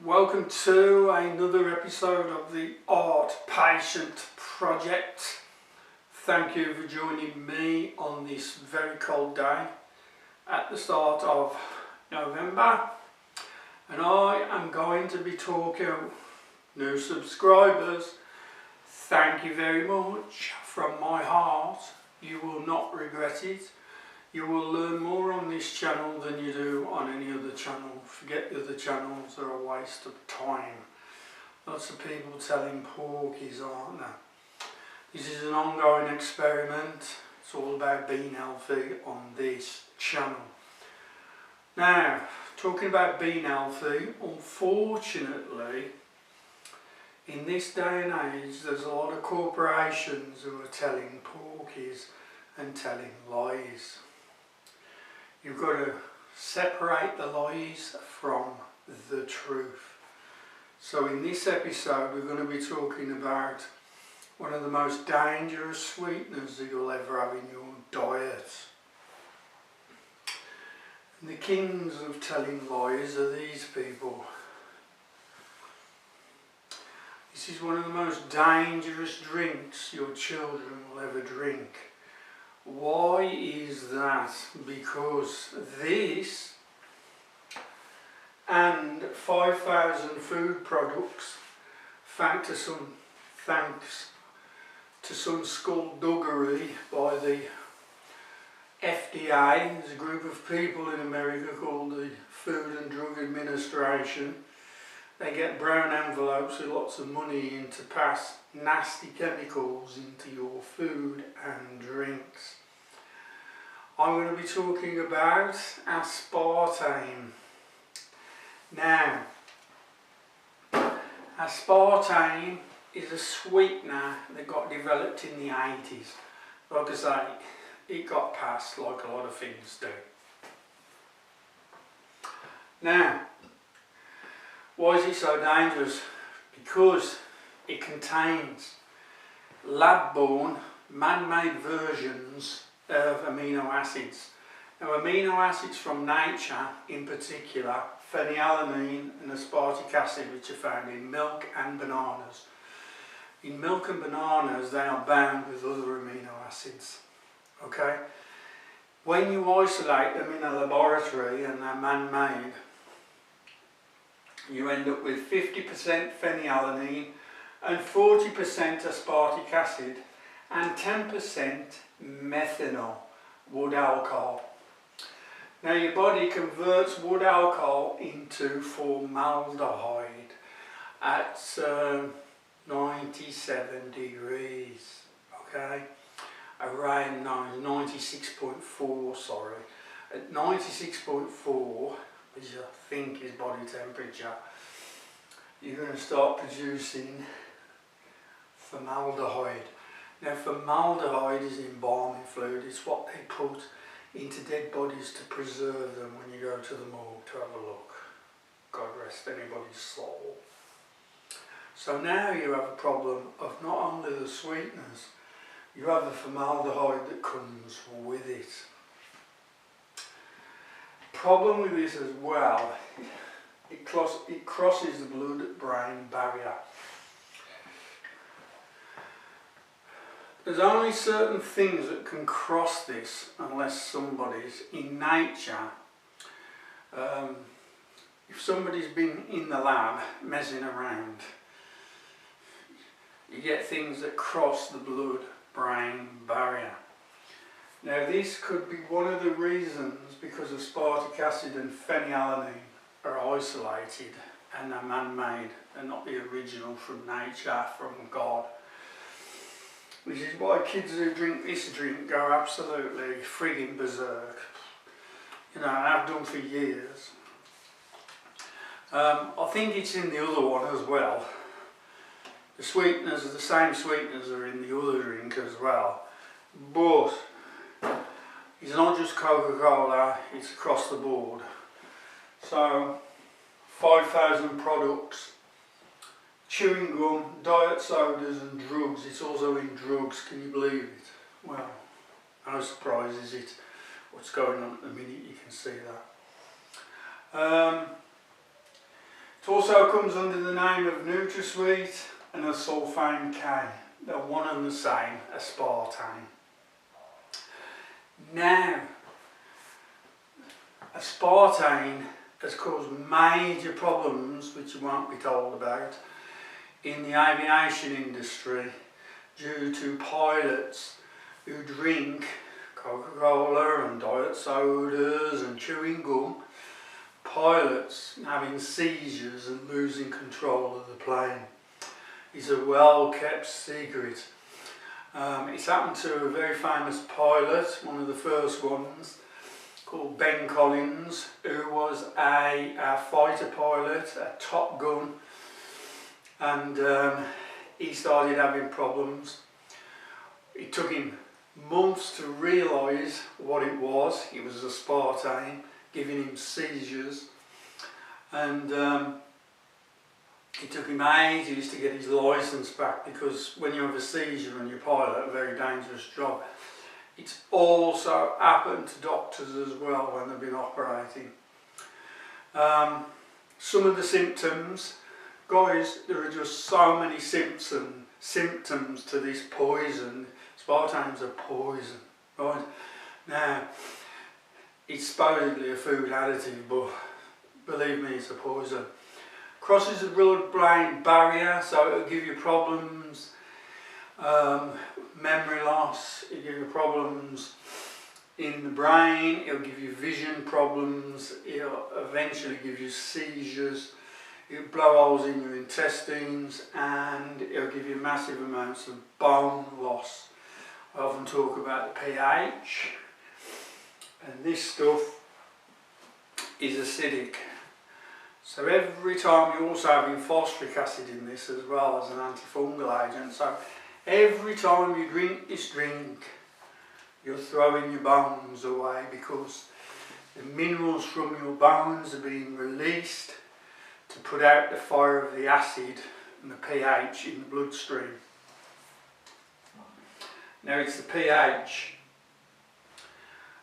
Welcome to another episode of the Art Patient Project. Thank you for joining me on this very cold day at the start of November, and I am going to be talking new subscribers. Thank you very much from my heart. You will not regret it. You will learn more on this channel than you do on any other channel. Forget the other channels, they're a waste of time. Lots of people telling porkies, aren't there? This is an ongoing experiment. It's all about being healthy on this channel. Now, talking about being healthy, unfortunately, in this day and age, there's a lot of corporations who are telling porkies and telling lies. You've got to separate the lies from the truth. So in this episode we're going to be talking about one of the most dangerous sweeteners that you'll ever have in your diet. And the kings of telling lies are these people. This is one of the most dangerous drinks your children will ever drink. Why is that? Because this and 5,000 food products, thanks to some skullduggery by the FDA, there's a group of people in America called the Food and Drug Administration. They get brown envelopes with lots of money in to pass nasty chemicals into your food and drinks. I'm going to be talking about aspartame. Now, aspartame is a sweetener that got developed in the 80s. Like I say, it got passed like a lot of things do. Now, why is it so dangerous? Because it contains lab-born, man-made versions of amino acids. Now, amino acids from nature, in particular, phenylalanine and aspartic acid, which are found in milk and bananas. In milk and bananas, they are bound with other amino acids. Okay? When you isolate them in a laboratory and they're man-made, you end up with 50% phenylalanine and 40% aspartic acid and 10% methanol, wood alcohol. Now your body converts wood alcohol into formaldehyde at 97 degrees, okay? Around 96.4, sorry. At 96.4, which I think is body temperature, you're going to start producing formaldehyde. Now, formaldehyde is in embalming fluid. It's what they put into dead bodies to preserve them when you go to the morgue to have a look. God rest anybody's soul. So now you have a problem of not only the sweeteners, you have the formaldehyde that comes with it. Problem with this as well, it crosses the blood-brain barrier. There's only certain things that can cross this unless somebody's in nature. If somebody's been in the lab messing around, you get things that cross the blood-brain barrier. Now this could be one of the reasons because aspartic acid and phenylalanine are isolated and they're man-made. They're not the original from nature, from God. Which is why kids who drink this drink go absolutely frigging berserk. You know, and I've done for years. I think it's in the other one as well. The sweeteners are the same sweeteners are in the other drink as well. But it's not just Coca-Cola, it's across the board. So 5,000 products, chewing gum, diet sodas and drugs. It's also in drugs, can you believe it? Well, no surprise is it. What's going on at the minute, you can see that. It also comes under the name of NutraSweet and aspartame K. They're one and the same, aspartame. Now, aspartame has caused major problems, which you won't be told about, in the aviation industry due to pilots who drink Coca-Cola and diet sodas and chewing gum. Pilots having seizures and losing control of the plane. It's a well-kept secret. It's happened to a very famous pilot, one of the first ones, called Ben Collins, who was a fighter pilot, a Top Gun, and he started having problems. It took him months to realise what it was. It was aspartame, giving him seizures, and it took him ages to get his licence back, because when you have a seizure and you're a pilot, a very dangerous job. It's also happened to doctors as well when they've been operating. Some of the symptoms, guys, there are just so many symptoms to this poison. Aspartame's a poison, right? Now, it's supposedly a food additive, but believe me, it's a poison. Crosses the blood-brain barrier, so it'll give you problems, memory loss, it'll give you problems in the brain, it'll give you vision problems, it'll eventually give you seizures, it'll blow holes in your intestines, and it'll give you massive amounts of bone loss. I often talk about the pH, and this stuff is acidic. So every time you're also having phosphoric acid in this as well as an antifungal agent. So every time you drink this drink, you're throwing your bones away, because the minerals from your bones are being released to put out the fire of the acid and the pH in the bloodstream. Now it's the pH,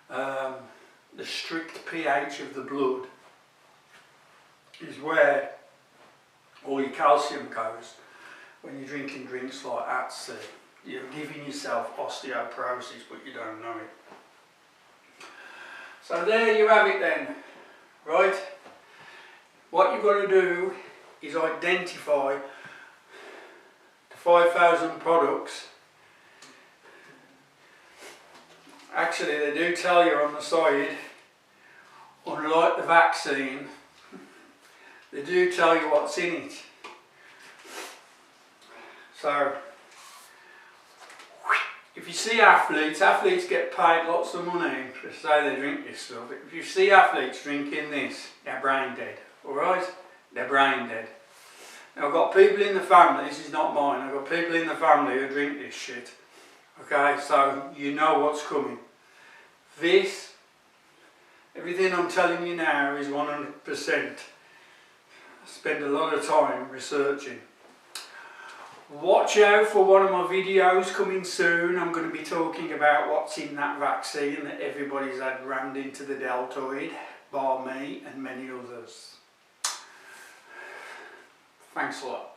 the strict pH of the blood is where all your calcium goes when you're drinking drinks like that. So you're giving yourself osteoporosis, but you don't know it. So there you have it then, right? What you've got to do is identify the 5,000 products. Actually, they do tell you on the side, unlike the vaccine, they do tell you what's in it. So, if you see athletes get paid lots of money to say they drink this stuff. If you see athletes drinking this, they're brain dead, alright? They're brain dead. Now I've got people in the family, this is not mine, I've got people in the family who drink this shit. Okay, so you know what's coming. This, everything I'm telling you now is 100%. I spend a lot of time researching. Watch out for one of my videos coming soon. I'm going to be talking about what's in that vaccine that everybody's had rammed into the deltoid, bar me and many others. Thanks a lot.